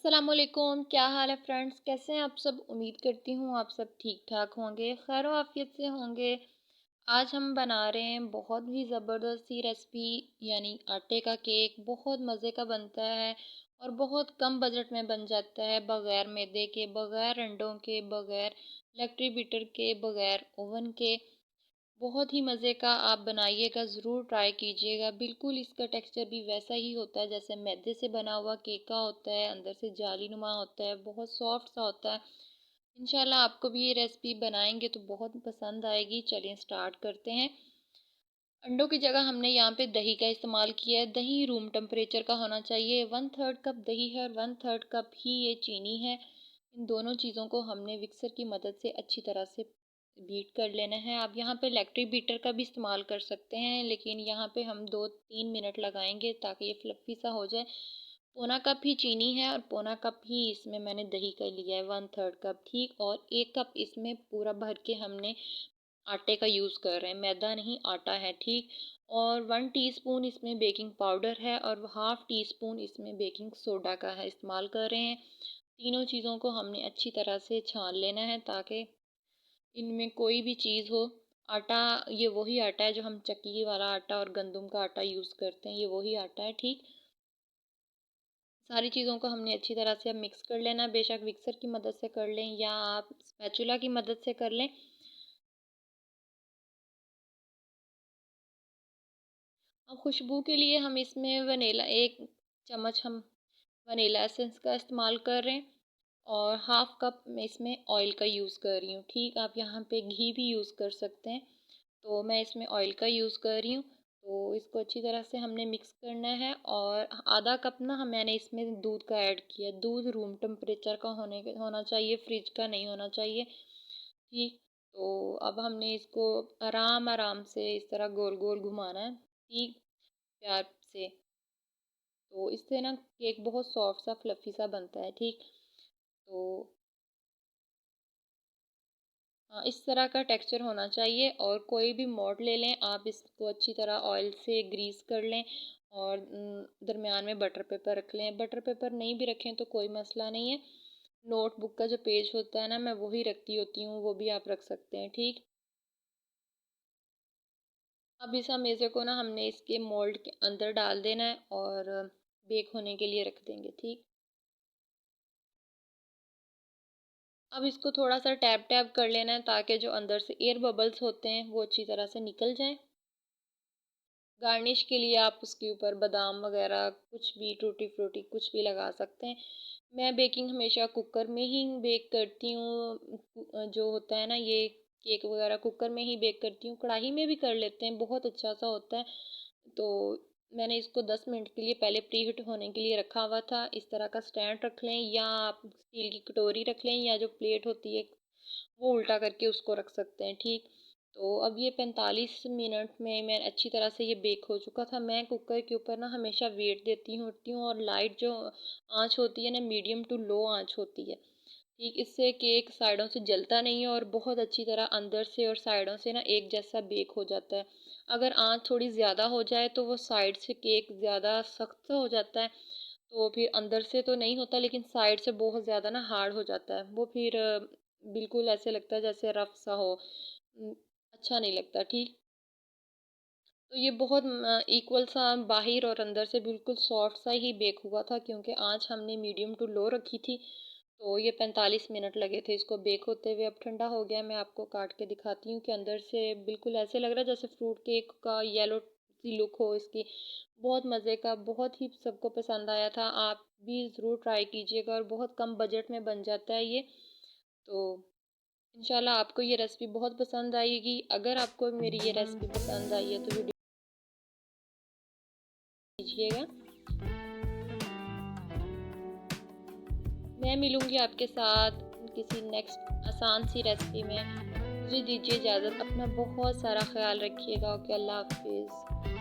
अस्सलामुअलैकुम, क्या हाल है फ्रेंड्स? कैसे हैं आप सब? उम्मीद करती हूँ आप सब ठीक ठाक होंगे, खैर आफियत से होंगे। आज हम बना रहे हैं बहुत ही ज़बरदस्त सी रेसिपी, यानी आटे का केक। बहुत मज़े का बनता है और बहुत कम बजट में बन जाता है, बग़ैर मैदे के, बग़ैर अंडों के, बग़ैर इलेक्ट्रिक बीटर के, बग़ैर ओवन के। बहुत ही मज़े का, आप बनाइएगा, ज़रूर ट्राई कीजिएगा। बिल्कुल इसका टेक्सचर भी वैसा ही होता है जैसे मैदे से बना हुआ केक का होता है, अंदर से जालीनुमा होता है, बहुत सॉफ्ट सा होता है। इंशाल्लाह आपको भी ये रेसिपी बनाएंगे तो बहुत पसंद आएगी। चलिए स्टार्ट करते हैं। अंडों की जगह हमने यहाँ पे दही का इस्तेमाल किया है। दही रूम टेम्परेचर का होना चाहिए। 1/3 कप दही है और 1/3 कप ही ये चीनी है। इन दोनों चीज़ों को हमने मिक्सर की मदद से अच्छी तरह से बीट कर लेना है। आप यहाँ पे इलेक्ट्रिक बीटर का भी इस्तेमाल कर सकते हैं, लेकिन यहाँ पे हम 2-3 मिनट लगाएंगे ताकि ये फ्लफ़ी सा हो जाए। पौना कप ही चीनी है और पौना कप ही इसमें मैंने दही का लिया है, 1/3 कप, ठीक। और 1 कप इसमें पूरा भर के हमने आटे का यूज़ कर रहे हैं, मैदा नहीं आटा है, ठीक। और 1 टीस्पून इसमें बेकिंग पाउडर है और हाफ़ टी स्पून इसमें बेकिंग सोडा का है, इस्तेमाल कर रहे हैं। तीनों चीज़ों को हमने अच्छी तरह से छान लेना है ताकि इनमें कोई भी चीज़ हो। आटा, ये वही आटा है जो हम चक्की वाला आटा और गंदम का आटा यूज़ करते हैं, ये वही आटा है, ठीक। सारी चीज़ों को हमने अच्छी तरह से अब मिक्स कर लेना। बेशक मिक्सर की मदद से कर लें या आप स्पैचुला की मदद से कर लें। अब खुशबू के लिए हम इसमें वनीला 1 चम्मच हम वनीला एसेंस का इस्तेमाल कर रहे हैं और हाफ़ कप मैं इसमें ऑयल का यूज़ कर रही हूँ, ठीक। आप यहाँ पे घी भी यूज़ कर सकते हैं, तो मैं इसमें ऑयल का यूज़ कर रही हूँ। तो इसको अच्छी तरह से हमने मिक्स करना है और आधा कप ना मैंने इसमें दूध का ऐड किया। दूध रूम टेम्परेचर का होना चाहिए, फ्रिज का नहीं होना चाहिए, ठीक। तो अब हमने इसको आराम आराम से इस तरह गोल गोल घुमाना है, ठीक, प्यार से। तो इससे ना केक बहुत सॉफ्ट सा फ्लफ़ी सा बनता है, ठीक। तो इस तरह का टेक्सचर होना चाहिए और कोई भी मोल्ड ले लें आप, इसको अच्छी तरह ऑयल से ग्रीस कर लें और दरमियान में बटर पेपर रख लें। बटर पेपर नहीं भी रखें तो कोई मसला नहीं है। नोटबुक का जो पेज होता है ना, मैं वही रखती होती हूँ, वो भी आप रख सकते हैं, ठीक। अब इस हमेज़े को ना हमने इसके मोल्ड के अंदर डाल देना है और बेक होने के लिए रख देंगे, ठीक। अब इसको थोड़ा सा टैप टैप कर लेना है ताकि जो अंदर से एयर बबल्स होते हैं वो अच्छी तरह से निकल जाएं। गार्निश के लिए आप उसके ऊपर बादाम वगैरह कुछ भी, टूटी फ्रूटी कुछ भी लगा सकते हैं। मैं बेकिंग हमेशा कुकर में ही बेक करती हूँ। जो होता है ना ये केक वगैरह कुकर में ही बेक करती हूँ। कढ़ाई में भी कर लेते हैं, बहुत अच्छा सा होता है। तो मैंने इसको 10 मिनट के लिए पहले प्री हीट होने के लिए रखा हुआ था। इस तरह का स्टैंड रख लें या आप स्टील की कटोरी रख लें या जो प्लेट होती है वो उल्टा करके उसको रख सकते हैं, ठीक। तो अब ये 45 मिनट में मैं अच्छी तरह से ये बेक हो चुका था। मैं कुकर के ऊपर ना हमेशा वेट देती हूँ और लाइट जो आँच होती है ना, मीडियम टू लो आँच होती है, ठीक। इससे केक साइडों से जलता नहीं है और बहुत अच्छी तरह अंदर से और साइडों से ना एक जैसा बेक हो जाता है। अगर आँच थोड़ी ज़्यादा हो जाए तो वो साइड से केक ज़्यादा सख्त हो जाता है, तो फिर अंदर से तो नहीं होता लेकिन साइड से बहुत ज़्यादा ना हार्ड हो जाता है। वो फिर बिल्कुल ऐसे लगता है जैसे रफ सा हो। अच्छा नहीं लगता, ठीक। तो ये बहुत इक्वल सा बाहर और अंदर से बिल्कुल सॉफ्ट सा ही बेक हुआ था क्योंकि आँच हमने मीडियम टू लो रखी थी। तो ये 45 मिनट लगे थे इसको बेक होते हुए। अब ठंडा हो गया, मैं आपको काट के दिखाती हूँ कि अंदर से बिल्कुल ऐसे लग रहा है जैसे फ्रूट केक का येलो सी लुक हो इसकी। बहुत मज़े का, बहुत ही सबको पसंद आया था। आप भी ज़रूर ट्राई कीजिएगा और बहुत कम बजट में बन जाता है ये। तो इंशाल्लाह आपको ये रेसिपी बहुत पसंद आएगी। अगर आपको मेरी ये रेसिपी पसंद आई है तो वीडियो कीजिएगा। मैं मिलूँगी आपके साथ किसी नेक्स्ट आसान सी रेसिपी में। मुझे दीजिए इजाज़त। अपना बहुत सारा ख्याल रखिएगा। ओके, अल्लाह हाफ़िज़।